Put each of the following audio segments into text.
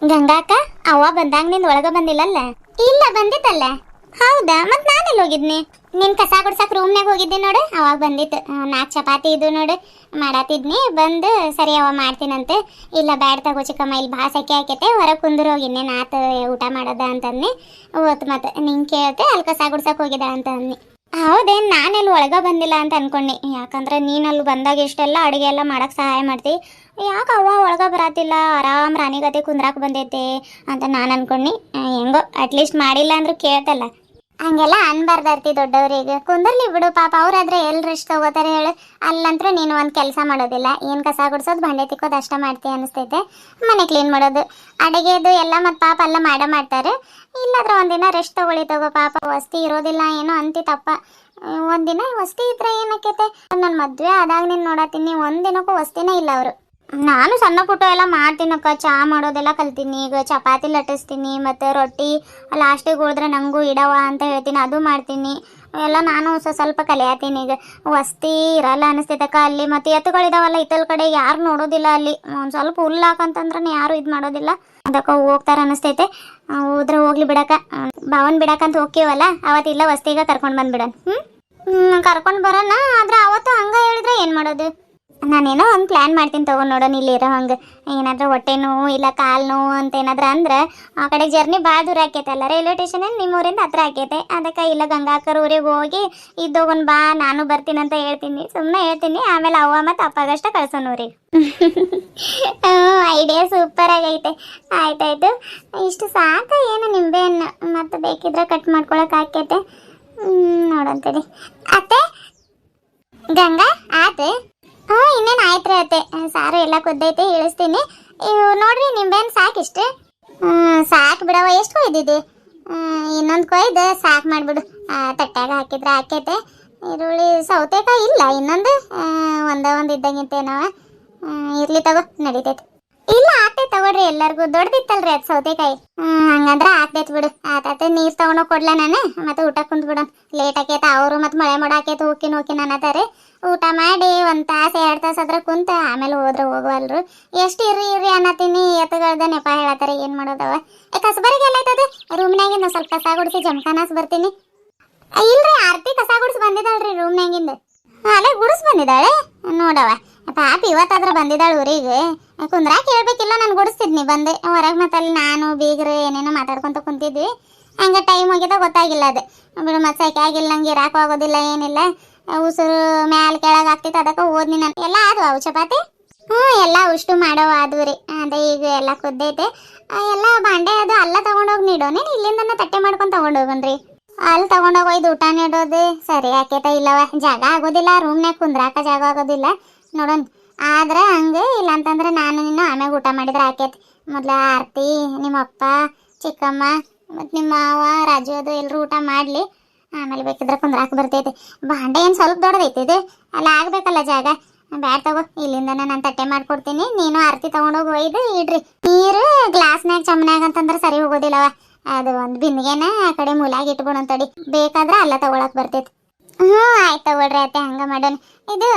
ಗಂಗಾಕ ಅವ್ವ ಬಂದಾಗ ನಿಂದ ಒಳಗ ಬಂದಿಲ್ಲಲ್ಲ? ಇಲ್ಲ ಬಂದಿತ್ತಲ್ಲ. ಹೌದಾ, ಮತ್ ನಾನೆಲ್ಲಿ ಹೋಗಿದ್ನಿ? ನಿನ್ ಕಸ ಗುಡ್ಸಕ್ ರೂಮ್ನಾಗ ಹೋಗಿದ್ದೆ ನೋಡು, ಅವಾಗ ಬಂದಿತ್ತು. 4 ಚಪಾತಿ ಇದು ನೋಡು ಮಾಡಾತಿದ್ನಿ, ಬಂದು ಸರಿ ಅವ ಮಾಡ್ತೀನಂತೆ. ಇಲ್ಲ ಬ್ಯಾಡ್ ತಗೋ ಚಿಕ್ಕಮ್ಮ, ಇಲ್ಲಿ ಭಾಳ ಸೆಕೆ ಹಾಕೈತೆ, ಹೊರಗೆ ಕುಂದ್ರು ಹೋಗಿದ್ನೆ ನಾತ ಊಟ ಮಾಡೋದ ಅಂತಂದು. ಓತ್ ಮತ್ತೆ ನಿಂಗೆ ಕೇಳ್ತೆ ಅಲ್ಲಿ ಕಸ ಗುಡ್ಸಕ್ ಹೋಗಿದ ಅಂತ ಅಂದ್ನಿ. ಹೌದೇನು, ನಾನೆಲ್ಲಿ ಒಳಗ ಬಂದಿಲ್ಲ ಅಂತ ಅನ್ಕೊಂಡೆ. ಯಾಕಂದ್ರೆ ನೀನಲ್ಲಿ ಬಂದಾಗ ಇಷ್ಟೆಲ್ಲ ಅಡುಗೆ ಎಲ್ಲ ಮಾಡಕ್ಕೆ ಸಹಾಯ ಮಾಡ್ತಿ. ಯಾಕೆ ಅವ್ವ ಒಳಗ ಬರತ್ತಿಲ್ಲ, ಆರಾಮ್ ರಾಣಿಗತೆ ಕುಂದ್ರಾಕ್ ಬಂದೈತೆ ಅಂತ ನಾನು ಅನ್ಕೊಂಡೆ. ಹೆಂಗೋ ಅಟ್ಲೀಸ್ಟ್ ಮಾಡಿಲ್ಲ ಅಂದ್ರೂ ಕೇಳ್ತಲ್ಲ. ಹಂಗೆಲ್ಲ ಅನ್ಬಾರ್ದಾರ್ತಿ ದೊಡ್ಡವ್ರಿಗೆ. ಕುಂದರ್ಲಿ ಬಿಡು ಪಾಪ, ಅವ್ರಾದ್ರೆ ಎಲ್ಲಿ ರೆಸ್ಟ್ ತಗೋತಾರೆ ಹೇಳು. ಅಲ್ಲಂತರೂ ನೀನು ಒಂದು ಕೆಲಸ ಮಾಡೋದಿಲ್ಲ, ಏನು ಕಸ ಗುಡ್ಸೋದು ಬಂಡೆ ತಿಕ್ಕೋದು ಅಷ್ಟ ಮಾಡ್ತೀಯ ಅನಿಸ್ತೈತೆ. ಮನೆ ಕ್ಲೀನ್ ಮಾಡೋದು ಅಡುಗೆದು ಎಲ್ಲ ಮತ್ತು ಪಾಪ ಎಲ್ಲ ಮಾಡ್ತಾರೆ. ಇಲ್ಲಾದ್ರೆ ಒಂದಿನ ರೆಸ್ಟ್ ತಗೊಳ್ಳಿ ತಗೋ ಪಾಪ. ವಸ್ತಿ ಇರೋದಿಲ್ಲ ಏನೋ ಅಂತಿ ತಪ್ಪ. ಒಂದಿನ ವಸ್ತಿ ಇದ್ರೆ ಏನಕ್ಕೈತೆ? ನನ್ನ ಮದುವೆ ಆದಾಗ ನೀನು ನೋಡತ್ತೀನಿ, ಒಂದಿನಕ್ಕೂ ವಸ್ತಿನೇ ಇಲ್ಲ ಅವರು. ನಾನು ಸಣ್ಣ ಪುಟ್ಟ ಎಲ್ಲ ಮಾಡ್ತೀನಕ್ಕ, ಚಹಾ ಮಾಡೋದೆಲ್ಲ ಕಲ್ತೀನಿ. ಈಗ ಚಪಾತಿ ಲಟ್ಟಿಸ್ತೀನಿ, ಮತ್ತು ರೊಟ್ಟಿ ಲಾಸ್ಟಿಗೆ ಉಳಿದ್ರೆ ನನಗೂ ಇಡವ ಅಂತ ಹೇಳ್ತೀನಿ, ಅದು ಮಾಡ್ತೀನಿ. ಎಲ್ಲ ನಾನು ಸ್ವಲ್ಪ ಕಲಿಯತ್ತೀನಿ. ಈಗ ವಸ್ತಿ ಇರಲ್ಲ ಅನಿಸ್ತೈತಕ್ಕ ಅಲ್ಲಿ. ಮತ್ತು ಎತ್ತುಗಳಿದಾವಲ್ಲ ಇತ್ತಲ್ ಕಡೆ, ಯಾರು ನೋಡೋದಿಲ್ಲ ಅಲ್ಲಿ. ಒಂದು ಸ್ವಲ್ಪ ಹುಲ್ಲು ಹಾಕಂತಂದ್ರೆ ಯಾರು ಇದು ಮಾಡೋದಿಲ್ಲ. ಅದಕ್ಕೆ ಹೋಗ್ತಾರೆ ಅನಿಸ್ತೈತೆ. ಹೋದ್ರೆ ಹೋಗ್ಲಿ ಬಿಡಕ್ಕ. ಭಾವನ್ ಬಿಡಕ್ಕಂತ ಹೋಗ್ತೀವಲ್ಲ, ಅವತ್ತಿಲ್ಲ ವಸ್ತಿಗೆ ಕರ್ಕೊಂಡು ಬಂದ್ಬಿಡೋಣ. ಕರ್ಕೊಂಡು ಬರೋಣ. ಆದ್ರೆ ಅವತ್ತು ಹಂಗೆ ಹೇಳಿದ್ರೆ ಏನು ಮಾಡೋದು? ನಾನೇನೋ ಒಂದು ಪ್ಲ್ಯಾನ್ ಮಾಡ್ತೀನಿ ತಗೊಂಡು ನೋಡೋಣ. ಇಲ್ಲಿ ಇರೋ ಹಂಗೆ ಏನಾದರೂ ಹೊಟ್ಟೆ ನೋವು ಇಲ್ಲ ಕಾಲು ನೋವು ಅಂತ ಏನಾದ್ರು ಅಂದ್ರೆ, ಆ ಕಡೆ ಜರ್ನಿ ಭಾಳ ದೂರ ಆಕೈತಲ್ಲ, ರೈಲ್ವೆ ಸ್ಟೇಷನಲ್ಲಿ ನಿಮ್ಮ ಊರಿಂದ ಹತ್ರ ಆಕೈತೆ. ಅದಕ್ಕೆ ಇಲ್ಲ ಗಂಗಾಕರ್ ಊರಿಗೆ ಹೋಗಿ ಇದ್ದೋಗೊಂದು ಬಾ, ನಾನು ಬರ್ತೀನಿ ಅಂತ ಹೇಳ್ತೀನಿ. ಸುಮ್ಮನೆ ಹೇಳ್ತೀನಿ, ಆಮೇಲೆ ಅವ್ವ ಮತ್ತು ಅಪ್ಪಗಷ್ಟ ಕಳ್ಸೋಣ ಊರಿಗೆ. ಐಡಿಯಾ ಸೂಪರ್ ಆಗೈತೆ. ಆಯ್ತಾಯ್ತು, ಇಷ್ಟು ಸಾಕ ಏನು ನಿಂಬೆಹಣ್ಣು, ಮತ್ತು ಬೇಕಿದ್ರೆ ಕಟ್ ಮಾಡ್ಕೊಳಕ್ಕೆ ಆಕೈತೆ. ನೋಡಂತೇಳಿ ಅತ್ತೆ. ಗಂಗಾ ಆತೆ? ಇನ್ನೇನು ಆಯ್ತು ರೀ ಅತ್ತೆ, ಸಾರು ಎಲ್ಲ ಕುದ್ದೈತೆ, ಇಳಿಸ್ತೀನಿ. ಇವು ನೋಡ್ರಿ ನಿಂಬೆಹಣ್ಣು ಸಾಕಿಷ್ಟು. ಸಾಕು ಬಿಡವ, ಎಷ್ಟು ಕೊಯ್ದಿದ್ದಿ? ಇನ್ನೊಂದು ಕೊಯ್ದು ಸಾಕು ಮಾಡಿಬಿಡು. ತಟ್ಟಾಗ ಹಾಕಿದ್ರೆ ಹಾಕೈತೆ. ಈರುಳ್ಳಿ ಸೌತೆಕಾಯಿ ಇಲ್ಲ, ಇನ್ನೊಂದು ಒಂದು ಇದ್ದಂಗಿತ್ತೇನವ. ಇರ್ಲಿ ತಗೋ, ನಡೀತೈತೆ. ಇಲ್ಲ ಆಗ್ತೈತೆ ತಗೊಳ್ರಿ, ಎಲ್ಲರಿಗೂ ದೊಡ್ಡದಿತ್ತಲ್ರಿ ಅದು ಸೌತೆಕಾಯಿ. ಹಂಗಂದ್ರೆ ಆಗ್ತೈತೆ ಬಿಡು. ಆತೈತೆ, ನೀರು ತೊಗೊಂಡೋಗಿ ಕೊಡ್ಲ ನಾನು, ಮತ್ತೆ ಊಟ ಕುಂತ್ಬಿಡೋಣ. ಲೇಟ್ ಆಕೈತೆ, ಅವರು ಮತ್ತು ಮಳೆ ಮಾಡಾಕೈತೆ ಹೋಗ್ತೀನಿ ಅನ್ನತಾರೆ. ಊಟ ಮಾಡಿ 1 ತಾಸು 2 ತಾಸು ಅದ್ರ ಕುಂತ ಆಮೇಲೆ ಹೋದ್ರೆ ಹೋಗುವಲ್ರು. ಎಷ್ಟು ಇರ್ರಿ ಅನ್ನತೀನಿ, ಎತ್ತುಗಳ್ದ ನೆಪ ಹೇಳತ್ತಾರೆ, ಏನು ಮಾಡೋದವ. ಕಸಬರಿಗೆ ಎಲ್ಲ ಐತದೆ ರೂಮ್ನಾಗಿಂದ ಸ್ವಲ್ಪ ಕಸ ಗುಡಿಸಿ ಜಮಖಾನಾಸ್ ಬರ್ತೀನಿ. ಇಲ್ರಿ ಆರ್ತಿ ಕಸ ಗುಡಿಸಿ ಬಂದಿದ್ದಾಳ್ರಿ ರೂಮ್ನಾಗಿಂದ. ಅಲ್ಲೇ ಗುಡಿಸ್ ಬಂದಿದ್ದಾಳೆ ನೋಡವ. ಪಾಪಿ ಇವತ್ತಾದ್ರೆ ಬಂದಿದ್ದಾಳೆ ಊರಿಗೆ. ಕುಂದ್ರಾಕ್ ಹೇಳ್ಬೇಕಿಲ್ಲ, ನಾನು ಗುಡಿಸ್ತಿದ್ನಿ ಬಂದೆ ಹೊರಗೆ. ಮತ್ತೆ ಅಲ್ಲಿ ನಾನು ಬೀಗ್ರು ಏನೇನೋ ಮಾತಾಡ್ಕೊತ ಕುಂತಿದ್ವಿ. ಹಂಗೆ ಟೈಮ್ ಹೋಗಿದ್ದ ಗೊತ್ತಾಗಿಲ್ಲ ಅದು ಬಿಡು. ಮತ್ತೆ ಸೈಕೆ ಆಗಿಲ್ಲ, ನಂಗೆ ಇರಾಕು ಆಗೋದಿಲ್ಲ, ಏನಿಲ್ಲ. ಉಸಿರು ಮ್ಯಾಲೆ ಕೆಳಗೆ ಆಗ್ತೈತೆ, ಅದಕ್ಕೆ ಓದ್ನಿ ನಾನು. ಎಲ್ಲ ಆದ್ವು ಅವು ಚಪಾತಿ? ಎಲ್ಲ ಉಷ್ಟು ಮಾಡವ ಆದ್ವು ರೀ. ಅದೇ ಈಗ ಎಲ್ಲ ಕುದ್ದೈತೆ. ಎಲ್ಲ ಬಾಂಡೆ ಅದು ಅಲ್ಲ ತೊಗೊಂಡೋಗಿ ನೀಡೋನೇನು, ಇಲ್ಲಿಂದ ತಟ್ಟೆ ಮಾಡ್ಕೊಂಡು ತೊಗೊಂಡೋಗನ್ರಿ. ಅಲ್ಲಿ ತೊಗೊಂಡೋಗಿ ಒಯ್ದು ಊಟ ನೀಡೋದು ಸರಿ ಆಕೈತ ಇಲ್ಲವ? ಜಾಗ ಆಗೋದಿಲ್ಲ ರೂಮ್ನಾಗ, ಕುಂದ್ರಾಕ ಜಾಗ ಆಗೋದಿಲ್ಲ ನೋಡೋಣ. ಆದ್ರೆ ಹಂಗೆ ಇಲ್ಲ ಅಂತಂದ್ರೆ ನಾನು ನಿನ್ನ ಆಮ್ಯಾಗ ಊಟ ಮಾಡಿದ್ರೆ ಆಕೈತಿ. ಮೊದಲ ಆರ್ತಿ, ನಿಮ್ಮಪ್ಪ, ಚಿಕ್ಕಮ್ಮ ಮತ್ತು ನಿಮ್ಮ ಮಾವ, ರಾಜು ಅದು ಎಲ್ಲರೂ ಊಟ ಮಾಡಲಿ. ಆಮೇಲೆ ಬೇಕಿದ್ರೆ ಕುಂದ್ರಾಕ ಬರ್ತೈತಿ. ಬಾಂಡೆ ಏನು ಸ್ವಲ್ಪ ದೊಡ್ಡದೈತಿ ಇದು, ಅಲ್ಲಿ ಆಗಬೇಕಲ್ಲ ಜಾಗ. ಬ್ಯಾಡ ತಗೋ, ಇಲ್ಲಿಂದ ನಾನು ತಟ್ಟೆ ಮಾಡ್ಕೊಡ್ತೀನಿ. ನೀನು ಆರ್ತಿ ತೊಗೊಂಡೋಗಿ ಒಯ್ದು ಇಡ್ರಿ. ನೀರು ಗ್ಲಾಸ್ನಾಗ ಚಮನ್ಯಾಗ ಅಂತಂದ್ರೆ ಸರಿ ಹೋಗೋದಿಲ್ಲವ. ಅದು ಒಂದು ಬಿಂದಿಗೆನ ಆ ಕಡೆ ಮೂಲಾಗಿ ಇಟ್ಬಿಡೋಂತಡಿ, ಬೇಕಾದ್ರೆ ಅಲ್ಲ ತಗೊಳಕ್ ಬರ್ತೈತಿ. ಆಯ್ತು ತಗೊಳ್ರಿ ಅತ್ತೆ, ಹಂಗೆ ಮಾಡೋಣ. ಇದು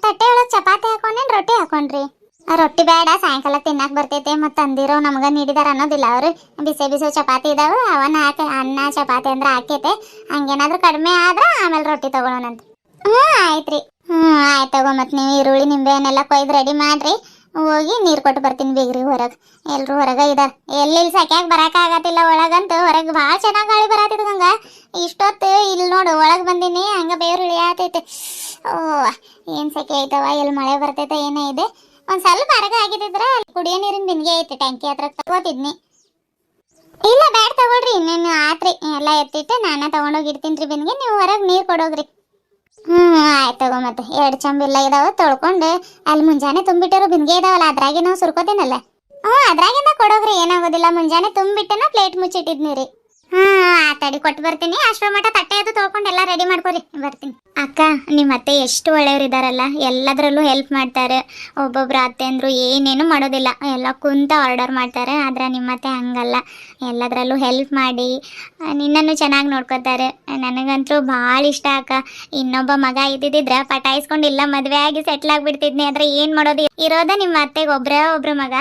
ತಟ್ಟೆ ಒಳಗೆ ಚಪಾತಿ ಹಾಕೊಂಡೇನು ರೊಟ್ಟಿ ಹಾಕೊಂಡ್ರಿ? ರೊಟ್ಟಿ ಬೇಡ, ಸಾಯಂಕಾಲ ತಿನ್ನಕ್ಕೆ ಬರ್ತೈತೆ. ಮತ್ತು ತಂದಿರೋ ನಮ್ಗೆ ನೀಡಿದಾರ ಅನ್ನೋದಿಲ್ಲ ಅವರು. ಬಿಸಿ ಚಪಾತಿ ಇದಾವೆ, ಅವನ್ನ ಹಾಕಿ ಅನ್ನ ಚಪಾತಿ ಅಂದ್ರೆ ಹಾಕೈತೆ. ಹಂಗೇನಾದ್ರೂ ಕಡಿಮೆ ಆದ್ರೆ ಆಮೇಲೆ ರೊಟ್ಟಿ ತೊಗೊಳೋಣಂತ. ಆಯ್ತು ರೀ. ಆಯ್ತು ತಗೋ. ಮತ್ತು ನೀವು ಈರುಳ್ಳಿ ನಿಂಬೆಹಣ್ಣೆಲ್ಲ ಕೊಯ್ದು ರೆಡಿ ಮಾಡಿರಿ. ಹೋಗಿ ನೀರು ಕೊಟ್ಟು ಬರ್ತೀನಿ ಬೀಗ್ರಿ ಹೊರಗೆ. ಎಲ್ಲರೂ ಹೊರಗೆ ಇದ್ದಾರೆ. ಎಲ್ಲಿ ಸೆಕ್ಯಾಗ ಬರೋಕ್ಕಾಗತ್ತಿಲ್ಲ, ಒಳಗಂತೂ ಹೊರಗೆ ಭಾಳ ಚೆನ್ನಾಗಿ ಗಾಳಿ ಬರತ್ತಿದ್ದು ಗಂಗ. ಇಷ್ಟೊತ್ತು ಇಲ್ಲಿ ನೋಡು ಒಳಗೆ ಬಂದೀನಿ, ಹಂಗೆ ಬೇರು ಇಳಿಯಾತೈತೆ. ಓ ಏನು ಸೆಕೆ ಐತವ, ಎಲ್ಲಿ ಮಳೆ ಬರ್ತೈತೆ ಏನೇ ಇದೆ. ಒಂದು ಸ್ವಲ್ಪ ಹೊರಗೆ ಆಗಿದ್ದಿದ್ರೆ ಕುಡಿಯೋ ನೀರಿನ ಬಿಂದಿಗೆ ಐತಿ, ಟ್ಯಾಂಕಿ ಹತ್ರ ತಗೋತಿದ್ನಿ. ಇಲ್ಲ ಬ್ಯಾಡ ತಗೊಳ್ರಿ, ಇನ್ನೇನು ಆತ್ರಿ. ಎಲ್ಲ ಎತ್ತಿಟ್ಟು ನಾನೇ ತೊಗೊಂಡೋಗಿರ್ತೀನಿ ರೀ ಬಿಂದಿಗೆ, ನೀವು ಹೊರಗೆ ನೀರು ಕೊಡೋಗ್ರಿ. ಆಯ್ತು ತಗೋ. ಮತ್ತೆ 2 ಚಂಬಿಲ್ಲ ಇದಾವೆ ತೊಳ್ಕೊಂಡು, ಅಲ್ಲಿ ಮುಂಜಾನೆ ತುಂಬಿಟ್ಟಿರೋ ಬಿಂದಿಗೆ ಇದಾವಲ್ಲ ಅದ್ರಾಗೆ ನಾವು ಸುರ್ಕೋತೀನಲ್ಲ. ಅದ್ರಾಗಿಂದ ಕೊಡೋಗ್ರಿ, ಏನಾಗೋದಿಲ್ಲ. ಮುಂಜಾನೆ ತುಂಬಿಟ್ಟನ ಪ್ಲೇಟ್ ಮುಚ್ಚಿಟ್ಟಿದ್ನಿ ರೀ. ಹಾ ತಡಿ ಕೊಟ್ಟು ಬರ್ತೀನಿ. ಅಷ್ಟರ ಮಟ್ಟ ತಟ್ಟೆ ಅದು ತೊಳ್ಕೊಂಡು ಎಲ್ಲ ರೆಡಿ ಮಾಡ್ಕೊರಿ, ಬರ್ತೀನಿ. ಅಕ್ಕ, ನಿಮ್ಮ ಅತ್ತೆ ಎಷ್ಟು ಒಳ್ಳೆಯವರಿದ್ದಾರಲ್ಲ, ಎಲ್ಲದರಲ್ಲೂ ಹೆಲ್ಪ್ ಮಾಡ್ತಾರೆ. ಒಬ್ಬೊಬ್ರು ಅತ್ತೆ ಅಂದ್ರು ಏನೇನು ಮಾಡೋದಿಲ್ಲ, ಎಲ್ಲ ಕುಂತ ಆರ್ಡರ್ ಮಾಡ್ತಾರೆ. ಆದ್ರೆ ನಿಮ್ಮ ಅತ್ತೆ ಹಂಗಲ್ಲ, ಎಲ್ಲದರಲ್ಲೂ ಹೆಲ್ಪ್ ಮಾಡಿ ನಿನ್ನನ್ನು ಚೆನ್ನಾಗಿ ನೋಡ್ಕೊತಾರೆ. ನನಗಂತೂ ಭಾಳ ಇಷ್ಟ ಅಕ್ಕ. ಇನ್ನೊಬ್ಬ ಮಗ ಇದ್ದಿದ್ರೆ ಪಟಾಯಿಸ್ಕೊಂಡು ಇಲ್ಲ ಮದುವೆ ಆಗಿ ಸೆಟ್ಲ್ ಆಗಿಬಿಡ್ತಿದ್ನಿ. ಆದರೆ ಏನು ಮಾಡೋದು, ಇರೋದ ನಿಮ್ಮ ಅತ್ತೆಗೆ ಒಬ್ಬರು ಮಗ.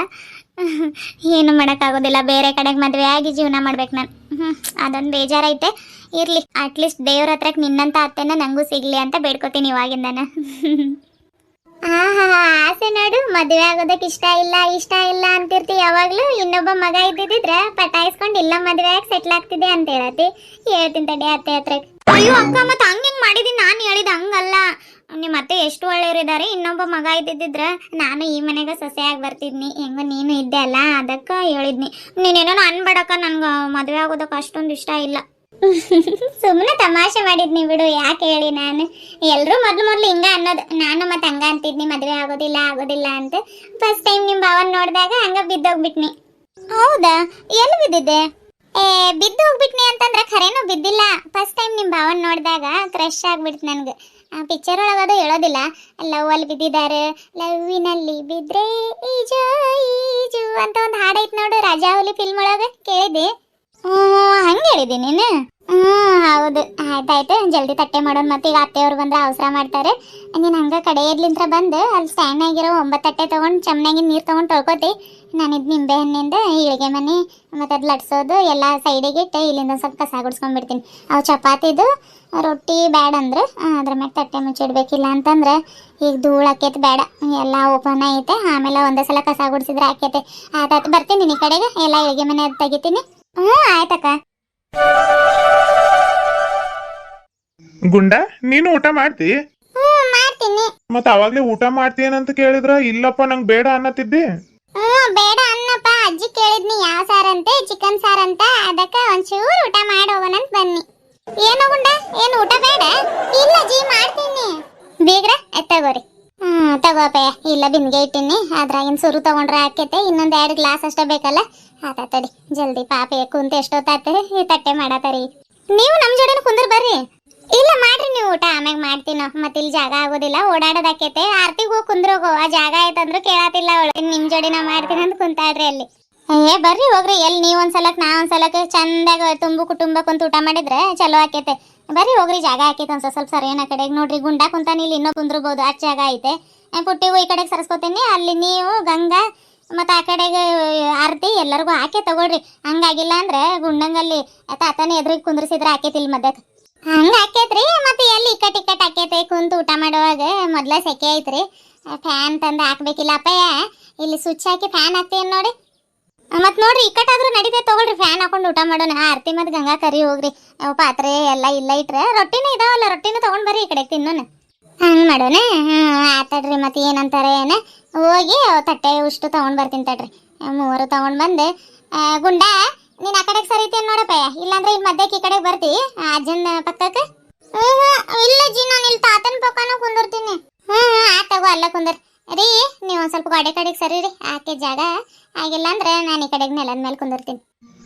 ಏನು ಮಾಡೋಕ್ಕಾಗೋದಿಲ್ಲ, ಬೇರೆ ಕಡೆಗೆ ಮದುವೆ ಆಗಿ ಜೀವನ ಮಾಡ್ಬೇಕು ನಾನು. ಅದೊಂದು ಬೇಜಾರೈತೆ. ಇರಲಿ, ಅಟ್ಲೀಸ್ಟ್ ದೇವ್ರ ಹತ್ರಕ್ಕೆ ನಿನ್ನಂಥ ಅತ್ತೆನ ನನಗೂ ಸಿಗಲಿ ಅಂತ ಬೇಡ್ಕೋತೀನಿ ಇವಾಗಿಂದನ. ಆಸೆ ನೋಡು, ಮದುವೆ ಆಗೋದಕ್ಕೆ ಇಷ್ಟ ಇಲ್ಲ ಅಂತಿರ್ತಿ ಯಾವಾಗಲೂ. ಇನ್ನೊಬ್ಬ ಮಗ ಇದ್ದಿದ್ರೆ ಪಟಾಯಿಸ್ಕೊಂಡು ಇಲ್ಲ ಮದುವೆ ಆಗಿ ಸೆಟ್ಲ್ ಆಗ್ತಿದೆ ಅಂತ ಹೇಳತಿ. ಹೇಳ್ತೀನಿ ತಡಿ ಅತ್ತೆ ಹತ್ರಕ್ಕೆ. ಅಯ್ಯೋ ಅಕ್ಕ, ಮತ್ತೆ ಹಂಗೆ ಮಾಡಿದೀನಿ ನಾನು, ಹೇಳಿದ ಹಂಗಲ್ಲ. ನಿಮ್ಮ ಅತ್ತೆ ಎಷ್ಟು ಒಳ್ಳೆಯವರಿದ್ದಾರೆ. ಇನ್ನೊಬ್ಬ ಮಗ ಇದ್ದಿದ್ರೆ ನಾನು ಈ ಮನೆಗೆ ಸೊಸೆಯಾಗಿ ಬರ್ತಿದ್ನಿ. ಹೆಂಗ ನೀನು ಇದ್ದೆ ಅಲ್ಲ, ಅದಕ್ಕೆ ಹೇಳಿದ್ನಿ. ನೀನೇನೋ ಅನ್ಬೇಡಕ್ಕ, ನನ್ಗೆ ಮದುವೆ ಆಗೋದಕ್ಕೆ ಅಷ್ಟೊಂದು ಇಷ್ಟ ಇಲ್ಲ. ಸುಮ್ಮನೆ ತಮಾಷೆ ಮಾಡಿದ್ನಿ ಬಿಡು, ಯಾಕೆ ಹೇಳಿ. ನಾನು ಎಲ್ಲರೂ ಮೊದಲು ಹಿಂಗ ಅನ್ನೋದು, ನಾನು ಮತ್ತೆ ಹಂಗ ಅಂತಿದ್ನಿ ಮದುವೆ ಆಗೋದಿಲ್ಲ ಅಂತ. ಫಸ್ಟ್ ಟೈಮ್ ನಿಮ್ಮ ಭಾವನ್ ನೋಡಿದಾಗ ಹಂಗ ಬಿದ್ದೋಗ್ಬಿಟ್ನಿ. ಹೌದಾ, ಎಲ್ಲಿ ಬಿದ್ದಿದ್ದೆ? ಬಿದ್ದು ಹೋಗ್ಬಿಟ್ನಿ ಅಂತಂದ್ರೆ ಖರೇನೂ ಬಿದ್ದಿಲ್ಲ. ಫಸ್ಟ್ ಟೈಮ್ ನಿಮ್ಮ ಭಾವನ್ ನೋಡಿದಾಗ ಕ್ರಶ್ ಆಗ್ಬಿಡ್ತು ನನಗೆ. ಪಿಕ್ಚರ್ ಒಳಗದು ಹೇಳೋದಿಲ್ಲ, ಲವ್ ಅಲ್ಲಿ ಬಿದ್ದಿದ್ದಾರೆ, ಲವ್ವಿನಲ್ಲಿ ಬಿದ್ರೆ ಈಜು ಈಜು ಅಂತ ಒಂದು ಹಾಡೈತೆ ನೋಡು, ರಾಜಾಹುಲಿ ಫಿಲ್ಮ್ ಒಳಗೆ, ಕೇಳಿದ್ದೆ? ಹಂಗೆ ಹೇಳಿದೆ ನೀನು? ಹೌದು. ಆಯ್ತಾಯ್ತು, ಜಲ್ದಿ ತಟ್ಟೆ ಮಾಡೋಣ. ಮತ್ತೆ ಈಗ ಅತ್ತೆಯವ್ರು ಬಂದ್ರೆ ಅವಸರ ಮಾಡ್ತಾರೆ. ನೀನು ಹಂಗೆ ಕಡೆಯರ್ಲಿಂತ್ರ ಬಂದು ಅಲ್ಲಿ ಸ್ಟ್ಯಾಂಡ್ ಆಗಿರೋ 9 ತಟ್ಟೆ ತೊಗೊಂಡು ಚಮ್ನಾಗಿನ ನೀರು ತೊಗೊಂಡು ತೊಳ್ಕೊತಿ. ನಾನಿದ್ದು ನಿಂಬೆ ಹಣ್ಣಿಂದ ಈಳಿಗೆ ಮನೆ ಮತ್ತು ಅದು ಲಟ್ಸೋದು ಎಲ್ಲ ಸೈಡಿಗೆ ಇಟ್ಟು ಇಲ್ಲಿಂದ ಸ್ವಲ್ಪ ಕಸ ಗುಡ್ಸ್ಕೊಂಡ್ಬಿಡ್ತೀನಿ. ಅವು ಚಪಾತಿದು ರೊಟ್ಟಿ ಬ್ಯಾಡ ಅಂದ್ರೆ ಅದ್ರ ಮ್ಯಾಗ ತಟ್ಟೆ ಮುಚ್ಚಿಡ್ಬೇಕಿಲ್ಲ ಅಂತಂದ್ರೆ ಈಗ ಧೂಳು ಹಾಕೈತೆ, ಬೇಡ. ಎಲ್ಲ ಓಪನ್ ಐತೆ, ಆಮೇಲೆ ಒಂದೇ ಸಲ ಕಸ ಗುಡಿಸಿದ್ರೆ ಹಾಕೈತೆ. ಆಯ್ತಾಯ್ತು, ಬರ್ತೀನಿ ಈ ಕಡೆಗೆ, ಎಲ್ಲ ಈಳಿಗೆ ಮನೆ ಅದು ತೆಗಿತೀನಿ. ಆಯ್ತಕ್ಕ. ಗುಂಡ, ನೀನು ಊಟ ಮಾಡ್ತಿ? ಮಾಡ್ತೀನಿ. ಮತ್ತ ಅವಾಗ್ಲೇ ಊಟ ಮಾಡ್ತೀಯನಂತ ಕೇಳಿದ್ರ ಇಲ್ಲಪ್ಪ ನಂಗೆ ಬೇಡ ಅನ್ನತ್ತಿದ್ದಿ. ಬೇಡ ಅನ್ನಪ್ಪ, ಅಜ್ಜಿ ಕೇಳಿದ್ನಿ ಯಾವ ಸಾರಂತೆ, ಚಿಕನ್ ಸಾರಂತ. ಅದಕ್ಕೆ ಒಂಚೂರು ಊಟ ಮಾಡಿ ಹೋಗೋಣಂತ ಬನ್ನಿ. ಏನು ಗುಂಡ, ಏನು ಊಟ ಬೇಡ? ಇಲ್ಲ ಜಿ, ಮಾಡ್ತೀನಿ. ಬೀಗ್ರ ತಗೋರಿ. ತಗೋಪಯ್ಯ, ಇಲ್ಲ ಬಿನ್ಗೆ ಇಟ್ಟಿನಿ, ಅದ್ರಾಗಿನ ಸುರು ತಗೊಂಡ್ರೆ ಹಾಕೈತೆ. ಇನ್ನೊಂದು 2 ಗ್ಲಾಸ್ ಅಷ್ಟೇ ಬೇಕಲ್ಲ. ಆತಡಿ ಜಲ್ದಿ, ಪಾಪೆ ಕುಂತ ಎಷ್ಟೊತ್ತಾತ ಈ ತಟ್ಟೆ ಮಾಡತಾರಿ. ನೀವು ನಮ್ಮ ಜೋಡಿನ ಕುಂದ್ರ ಬರ್ರಿ. ಇಲ್ಲ ಮಾಡ್ರಿ ನೀವು ಊಟ, ಆಮ್ಯಾಗ ಮಾಡ್ತೀನೋ. ಮತ್ತೆ ಇಲ್ಲಿ ಜಾಗ ಆಗೋದಿಲ್ಲ, ಓಡಾಡೋದಾಕೈತೆ. ಆರ್ತಿಗೆ ಹೋಗಿ ಕುಂದ್ರೋಗು, ಆ ಜಾಗ ಆಯ್ತಂದ್ರು ಕೇಳತ್ತಿಲ್ಲ ಅವಳು. ನಿಮ್ಮ ಜೋಡಿನ ಮಾಡ್ತೀನಿ ಅಂತ ಕುಂತಾಡ್ರಿ ಅಲ್ಲಿ. ಬರ್ರಿ ಹೋಗ್ರಿ. ಎಲ್ಲಿ ನೀವು ಒಂದ್ಸಲಕ್ಕೆ ನಾ ಒಂದ್ಸಲಕ್ಕೆ ಚಂದಾಗ ತುಂಬು ಕುಟುಂಬ ಕುಂತ ಊಟ ಮಾಡಿದ್ರೆ ಚಲೋ ಆಕೈತೆ. ಬರ್ರಿ ಹೋಗ್ರಿ, ಜಾಗ ಆಕೈತೆ ಒಂದು ಸ್ವಲ್ಪ ಸರಿಯನ ಕಡೆಗೆ. ನೋಡ್ರಿ ಗುಂಡ ಕುಂತಾನಿ, ಇಲ್ಲಿ ಇನ್ನೂ ಕುಂದ್ರಬಹುದು, ಅಷ್ಟು ಜಾಗ ಐತೆ. ಪುಟ್ಟಿಗೂ ಈ ಕಡೆಗೆ ಸರಿಸ್ಕೊತೀನಿ. ಅಲ್ಲಿ ನೀವು ಗಂಗಾ ಮತ್ತು ಆ ಕಡೆಗೆ ಆರತಿ ಎಲ್ಲರಿಗೂ ಹಾಕಿ ತಗೊಳ್ರಿ. ಹಂಗಾಗಿಲ್ಲ ಅಂದ್ರೆ ಗುಂಡಂಗಲ್ಲಿ ತಾತನ ಎದುರಿಗೆ ಕುಂದ್ರಿಸಿದ್ರೆ ಆಕೈತಿ ಇಲ್ಲಿ ಮಧ್ಯಕ್ಕೆ. ಹಂಗೆ ಆಕೈತ್ರಿ. ಮತ್ತೆ ಎಲ್ಲಿ ಇಕ್ಕಟ್ ಆಕೈತೆ ಕುಂತು ಊಟ ಮಾಡುವಾಗ. ಮೊದ್ಲ ಸೆಕೆ ಐತ್ರಿ, ಫ್ಯಾನ್ ತಂದು ಹಾಕ್ಬೇಕಿಲ್ಲ ಅಪ್ಪಯ್ಯ. ಇಲ್ಲಿ ಸ್ವಿಚ್ ಹಾಕಿ ಫ್ಯಾನ್ ಹಾಕ್ತೀವಿ ನೋಡಿ. ಮತ್ತು ನೋಡ್ರಿ, ಇಕ್ಕಟ್ಟಾದ್ರೂ ನಡೀತೈತೆ, ತಗೊಳ್ರಿ ಫ್ಯಾನ್ ಹಾಕೊಂಡು ಊಟ ಮಾಡೋಣ. ಆರತಿ ಮತ್ತು ಗಂಗಾ ಕರಿ ಹೋಗ್ರಿ. ಪಾತ್ರೆ ಎಲ್ಲ ಇಲ್ಲ ಇಟ್ರೆ ರೊಟ್ಟಿನೂ ಇದಾವಲ್ಲ, ರೊಟ್ಟಿನೂ ತೊಗೊಂಡು ಬರ್ರಿ ಈ ಕಡೆಗೆ ತಿನ್ನೋಣ. ಹಂಗೆ ಮಾಡೋಣ. ಆತಡ್ರಿ. ಮತ್ತೆ ಏನಂತಾರೆ ಏನ, ಹೋಗಿ ತಟ್ಟೆ ಉಷ್ಟು ತೊಗೊಂಡು ಬರ್ತೀನಿ ತಡ್ರಿ. 3 ತೊಗೊಂಡು ಬಂದು ಗುಂಡ ನೀನು ಆ ಕಡೆಗೆ ಸರಿತೀನಿ ನೋಡಪ್ಪಯ್ಯ. ಇಲ್ಲಾಂದ್ರೆ ಇಲ್ಲಿ ಮಧ್ಯಕ್ಕೆ ಈ ಕಡೆಗೆ ಬರ್ತಿ ಅಜ್ಜನ ಪಕ್ಕಕ್ಕೆ. ಇಲ್ಲ ಜಿ, ನಾನು ಇಲ್ಲಿ ತಾತನ ಪಕ್ಕನೂ ಕುಂದಿರ್ತೀನಿ. ಆತಗೋ, ಅಲ್ಲ ಕುಂದರ್ ರೀ. ನೀವು ಒಂದು ಸ್ವಲ್ಪ ಗೋಡೆ ಕಡೆಗೆ ಸರಿ ರೀ, ಆಕೆ ಜಾಗ ಆಗಿಲ್ಲ ಅಂದ್ರೆ ನಾನು ಈ ಕಡೆಗೆ ನೆಲದ ಮೇಲೆ ಕುಂದಿರ್ತೀನಿ.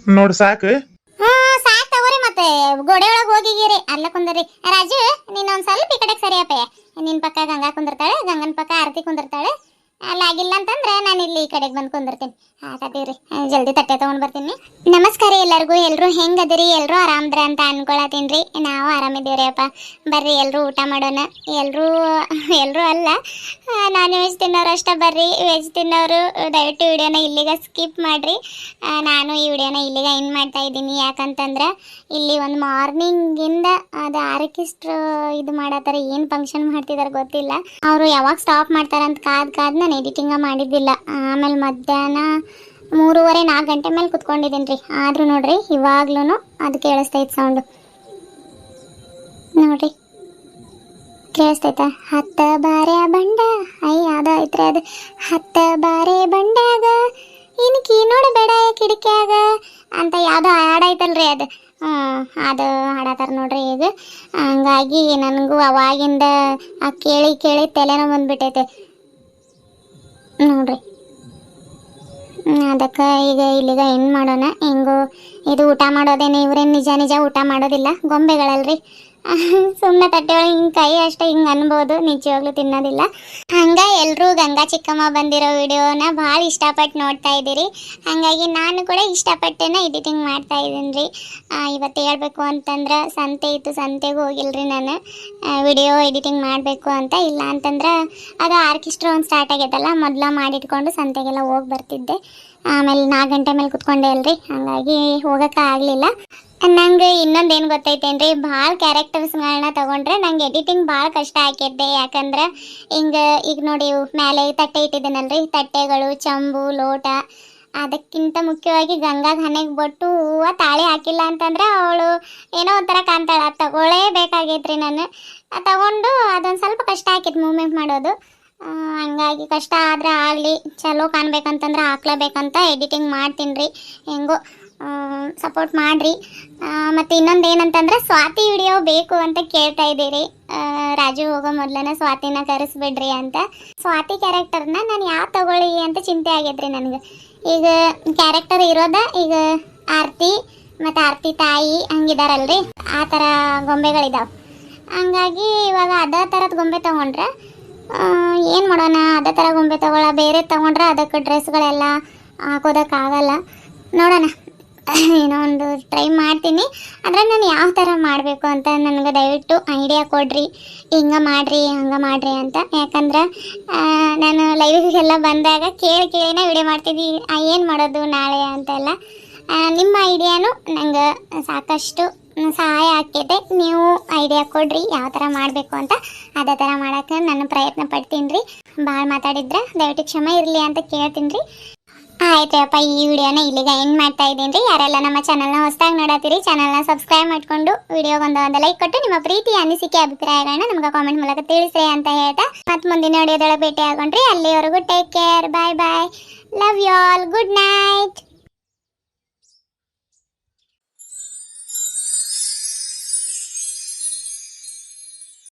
ನೋಡು ಸಾಕು. ಸಾಕು ತಗೋರಿ. ಮತ್ತೆ ಗೋಡೆ ಒಳಗೆ ಹೋಗಿಗಿರಿ, ಅಲ್ಲ ಕುಂದರಿ. ರಾಜು, ನೀನು ಒಂದು ಸ್ವಲ್ಪ ಈ ಕಡೆಗೆ ಸರಿಯಪ್ಪಯ್ಯ. ನಿನ್ನ ಪಕ್ಕ ಗಂಗಾ ಕುಂದಿರ್ತಾಳೆ, ಗಂಗನ ಪಕ್ಕ ಆರತಿ ಕುಂದಿರ್ತಾಳೆ. ಅಲ್ಲಾಗಿಲ್ಲ ಅಂತಂದ್ರೆ ನಾನು ಇಲ್ಲಿ ಈ ಕಡೆಗೆ ಬಂದು ಕುಂದಿರ್ತೀನಿ. ಹಾಕತ್ತೀವ್ರಿ, ಜಲ್ದಿ ತಟ್ಟೆ ತೊಗೊಂಡು ಬರ್ತೀನಿ. ನಮಸ್ಕಾರ ಎಲ್ಲರಿಗೂ. ಎಲ್ಲರೂ ಹೆಂಗದಿರಿ? ಎಲ್ಲರೂ ಆರಾಮ್ದ್ರ ಅಂತ ಅನ್ಕೊಳತೀನಿ ರೀ. ನಾವು ಆರಾಮಿದ್ದೀವ್ರಿ ಅಪ್ಪ. ಬರ್ರಿ ಎಲ್ಲರೂ ಊಟ ಮಾಡೋಣ. ಎಲ್ಲರೂ ಅಲ್ಲ, ನಾನ್ ವೆಜ್ ತಿನ್ನೋರು ಅಷ್ಟೇ ಬರ್ರಿ. ವೆಜ್ ತಿನ್ನೋರು ದಯವಿಟ್ಟು ವಿಡಿಯೋನ ಇಲ್ಲಿಗೆ ಸ್ಕಿಪ್ ಮಾಡಿರಿ. ನಾನು ಈ ವಿಡಿಯೋನ ಇಲ್ಲಿಗೆ ಎಂಡ್ ಮಾಡ್ತಾ ಇದ್ದೀನಿ. ಯಾಕಂತಂದ್ರೆ ಇಲ್ಲಿ ಒಂದು ಮಾರ್ನಿಂಗಿಂದ ಅದು ಆರ್ಕೆಸ್ಟ್ರಾ ಇದು ಮಾಡತ್ತಾರೆ. ಏನು ಫಂಕ್ಷನ್ ಮಾಡ್ತಿದ್ದಾರೆ ಗೊತ್ತಿಲ್ಲ. ಅವರು ಯಾವಾಗ ಸ್ಟಾಪ್ ಮಾಡ್ತಾರೆ ಅಂತ ಕಾದ್ ನಾನು ಎಡಿಟಿಂಗ ಮಾಡಿದ್ದಿಲ್ಲ. ಆಮೇಲೆ ಮಧ್ಯಾಹ್ನ 3:30-4 ಗಂಟೆ ಮೇಲೆ ಕುತ್ಕೊಂಡಿದ್ದೀನಿ ರೀ. ಆದರೂ ನೋಡ್ರಿ ಇವಾಗ್ಲೂ ಅದು ಕೇಳಿಸ್ತೈತೆ ಸೌಂಡು. ನೋಡ್ರಿ ಕೇಳಿಸ್ತೈತ. 10 ಬಾರೆ ಬಂಡ ಯಾವುದೋ ಐತ್ರಿ ಅದು. 10 ಬಾರೆ ಬಂಡಾಗ ಇನ್ಕಿ ನೋಡಬೇಡ ಕಿಡಿಕ್ಯಾಗ ಅಂತ ಯಾವುದೋ ಹಾಡೈತಲ್ರಿ ಅದು. ಅದು ಹಾಡತ್ತಾರ ನೋಡ್ರಿ ಈಗ. ಹಂಗಾಗಿ ನನಗೂ ಅವಾಗಿಂದ ಆ ಕೇಳಿ ತಲೆನೋ ಬಂದ್ಬಿಟ್ಟೈತೆ ನೋಡ್ರಿ. ಅದಕ್ಕೆ ಈಗ ಇಲ್ಲಿಗ ಏನು ಮಾಡೋಣ, ಹೆಂಗೋ ಇದು ಊಟ ಮಾಡೋದೇನೆ, ಇವ್ರೇನು ನಿಜ ನಿಜ ಊಟ ಮಾಡೋದಿಲ್ಲ, ಗೊಂಬೆಗಳಲ್ರಿ. ಸುಮ್ಮನೆ ತಟ್ಟೆ ಒಳಗೆ ಹಿಂಗೆ ಕೈ ಅಷ್ಟೇ ಹಿಂಗೆ ಅನ್ಬೋದು, ನಿಜವಾಗ್ಲೂ ತಿನ್ನೋದಿಲ್ಲ. ಹಂಗೆ ಎಲ್ಲರೂ ಗಂಗಾ ಚಿಕ್ಕಮ್ಮ ಬಂದಿರೋ ವಿಡಿಯೋನ ಭಾಳ ಇಷ್ಟಪಟ್ಟು ನೋಡ್ತಾ ಇದ್ದೀರಿ. ಹಾಗಾಗಿ ನಾನು ಕೂಡ ಇಷ್ಟಪಟ್ಟೇನೆ ಎಡಿಟಿಂಗ್ ಮಾಡ್ತಾ ಇದ್ದೀನಿ ರೀ. ಇವತ್ತು ಹೇಳ್ಬೇಕು ಅಂತಂದ್ರೆ ಸಂತೆ ಇತ್ತು, ಸಂತೆಗೆ ಹೋಗಿಲ್ರಿ ನಾನು, ವಿಡಿಯೋ ಎಡಿಟಿಂಗ್ ಮಾಡಬೇಕು ಅಂತ. ಇಲ್ಲ ಅಂತಂದ್ರೆ ಅದು ಆರ್ಕೆಸ್ಟ್ರಾ ಒಂದು ಸ್ಟಾರ್ಟ್ ಆಗೈತಲ್ಲ, ಮೊದಲ ಮಾಡಿಟ್ಕೊಂಡು ಸಂತೆಗೆಲ್ಲ ಹೋಗಿ ಬರ್ತಿದ್ದೆ. ಆಮೇಲೆ 4 ಗಂಟೆ ಮೇಲೆ ಕುತ್ಕೊಂಡೆ ಅಲ್ರಿ, ಹಾಗಾಗಿ ಹೋಗೋಕೆ ಆಗಲಿಲ್ಲ. ನಂಗೆ ಇನ್ನೊಂದೇನು ಗೊತ್ತೈತೇನ್ರಿ, ಭಾಳ ಕ್ಯಾರೆಕ್ಟರ್ಸ್ಗಳನ್ನ ತೊಗೊಂಡ್ರೆ ನಂಗೆ ಎಡಿಟಿಂಗ್ ಭಾಳ ಕಷ್ಟ ಆಕೈತೆ. ಯಾಕಂದ್ರೆ ಹಿಂಗೆ ಈಗ ನೋಡಿ ಮೇಲೆ ತಟ್ಟೆ ಇಟ್ಟಿದ್ದೇನಲ್ರಿ, ತಟ್ಟೆಗಳು, ಚಂಬು, ಲೋಟ, ಅದಕ್ಕಿಂತ ಮುಖ್ಯವಾಗಿ ಗಂಗಾಗೆ ಹಣೆಗೆ ಬೊಟ್ಟು ಹೂವು ತಾಳಿ ಹಾಕಿಲ್ಲ ಅಂತಂದ್ರೆ ಅವಳು ಏನೋ ಒಂಥರ ಕಾಣ್ತಾಳೆ. ಅದು ತಗೊಳ್ಳೇಬೇಕಾಗೈತ್ರಿ ನಾನು. ತಗೊಂಡು ಅದೊಂದು ಸ್ವಲ್ಪ ಕಷ್ಟ ಆಕೈತೆ ಮೂಮೆಂಟ್ ಮಾಡೋದು. ಹಂಗಾಗಿ ಕಷ್ಟ ಆದರೆ ಆಗಲಿ, ಚಲೋ ಕಾಣ್ಬೇಕಂತಂದ್ರೆ ಹಾಕ್ಲೇಬೇಕಂತ ಎಡಿಟಿಂಗ್ ಮಾಡ್ತೀನಿ ರೀ. ಹೆಂಗೋ ಸಪೋರ್ಟ್ ಮಾಡಿರಿ. ಮತ್ತು ಇನ್ನೊಂದು ಏನಂತಂದ್ರೆ ಸ್ವಾತಿ ವಿಡಿಯೋ ಬೇಕು ಅಂತ ಕೇಳ್ತಾ ಇದ್ದೀರಿ. ರಾಜು ಹೋಗೋ ಮೊದಲನೇ ಸ್ವಾತಿನ ಕರೆಸ್ಬಿಡ್ರಿ ಅಂತ. ಸ್ವಾತಿ ಕ್ಯಾರೆಕ್ಟರ್ನ ನಾನು ಯಾವ ತಗೊಳ್ಳಿ ಅಂತ ಚಿಂತೆ ಆಗೈತ್ರಿ ನನಗೆ. ಈಗ ಕ್ಯಾರೆಕ್ಟರ್ ಇರೋದ ಈಗ ಆರತಿ ಮತ್ತು ಆರತಿ ತಾಯಿ ಹಂಗಿದಾರಲ್ರಿ, ಆ ಥರ ಗೊಂಬೆಗಳಿದಾವೆ. ಹಂಗಾಗಿ ಇವಾಗ ಅದೇ ಥರದ ಗೊಂಬೆ ತೊಗೊಂಡ್ರೆ ಏನು ಮಾಡೋಣ, ಅದೇ ಥರ ಗೊಂಬೆ ತೊಗೊಳ, ಬೇರೆ ತೊಗೊಂಡ್ರೆ ಅದಕ್ಕೆ ಡ್ರೆಸ್ಗಳೆಲ್ಲ ಹಾಕೋದಕ್ಕಾಗಲ್ಲ. ನೋಡೋಣ, ಏನೋ ಒಂದು ಟ್ರೈ ಮಾಡ್ತೀನಿ. ಅಂದರೆ ನಾನು ಯಾವ ಥರ ಮಾಡಬೇಕು ಅಂತ ನನಗೆ ದಯವಿಟ್ಟು ಐಡಿಯಾ ಕೊಡ್ರಿ. ಹಿಂಗೆ ಮಾಡಿರಿ, ಹಂಗೆ ಮಾಡಿರಿ ಅಂತ. ಯಾಕಂದ್ರೆ ನಾನು ಲೈವಿಗೆಲ್ಲ ಬಂದಾಗ ಕೇಳಿನೇ ವಿಡಿಯೋ ಮಾಡ್ತಿದ್ವಿ, ಏನು ಮಾಡೋದು ನಾಳೆ ಅಂತೆಲ್ಲ. ನಿಮ್ಮ ಐಡಿಯಾನು ನಂಗೆ ಸಾಕಷ್ಟು ಸಹಾಯ ಆಗ್ತೈತೆ. ನೀವು ಐಡಿಯಾ ಕೊಡ್ರಿ ಯಾವ ಥರ ಮಾಡಬೇಕು ಅಂತ, ಅದೇ ಥರ ಮಾಡೋಕ್ಕೆ ನಾನು ಪ್ರಯತ್ನ ಪಡ್ತೀನಿ ರೀ. ಭಾಳ ಮಾತಾಡಿದ್ರೆ ದಯವಿಟ್ಟು ಕ್ಷಮೆ ಇರಲಿ ಅಂತ ಕೇಳ್ತೀನಿ ರೀ. ಆಯ್ತು ಅಪ್ಪ, ಈ ವಿಡಿಯೋನ ಇಲ್ಲಿಗೆ ಎಂಡ್ ಮಾಡ್ತಾ ಇದ್ದೀನಿ ರೀ. ಯಾರೆಲ್ಲ ನಮ್ಮ ಚಾನಲ್ನ ಹೊಸದಾಗಿ ನೋಡತ್ತೀರಿ, ಚಾನಲ್ನ ಸಬ್ಸ್ಕ್ರೈಬ್ ಮಾಡಿಕೊಂಡು ವಿಡಿಯೋಗೊಂದು ಲೈಕ್ ಕೊಟ್ಟು ನಿಮ್ಮ ಪ್ರೀತಿ ಅನಿಸಿಕೆ ಅಭಿಪ್ರಾಯಗಳನ್ನ ನಮ್ಗೆ ಕಾಮೆಂಟ್ ಮೂಲಕ ತಿಳಿಸ್ರಿ ಅಂತ ಹೇಳ್ತಾ ಮತ್ತೆ ಮುಂದಿನ ವಿಡಿಯೋದೊಳಗೆ ಭೇಟಿ ಆಗೋಣ್ರಿ. ಅಲ್ಲಿವರೆಗೂ take care, bye bye, love you all, good night.